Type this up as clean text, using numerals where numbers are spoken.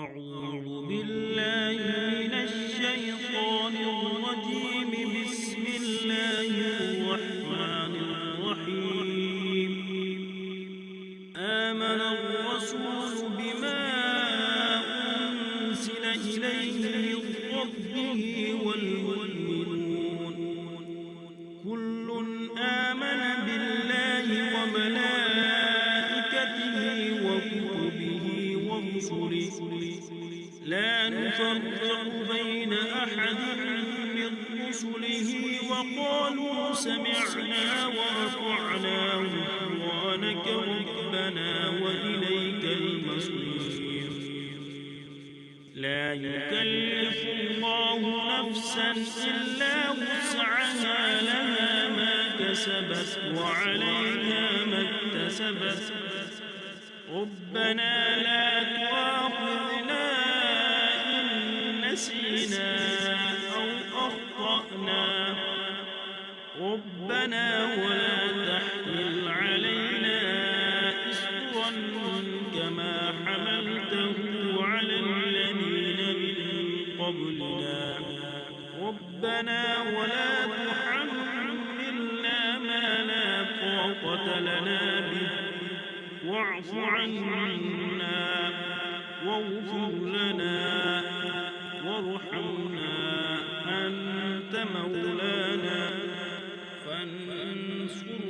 أعوذ بالله من الشيطان الرجيم. بسم الله الرحمن الرحيم. آمن الرسول بما أنزل إليه من ربه والمؤمنون كل آمن بالله وملائكته وكتبه ورسله لا نفرق بين أحد من رسله وقالوا سمعنا وأطعنا غفرانك ربنا وإليك المصير. لا يكلف الله نفسا إلا وسعها لها ما كسبت وعليها ما اكتسبت ربنا لا تؤاخذنا إن نسينا أو أخطأنا ربنا ولا تحمل علينا إصرا كما حملته على الذين من قبلنا ربنا ولا تحملنا ما لا طاقة لنا به واعف عنا واغفر لنا وارحمنا أنت مولانا فانصرنا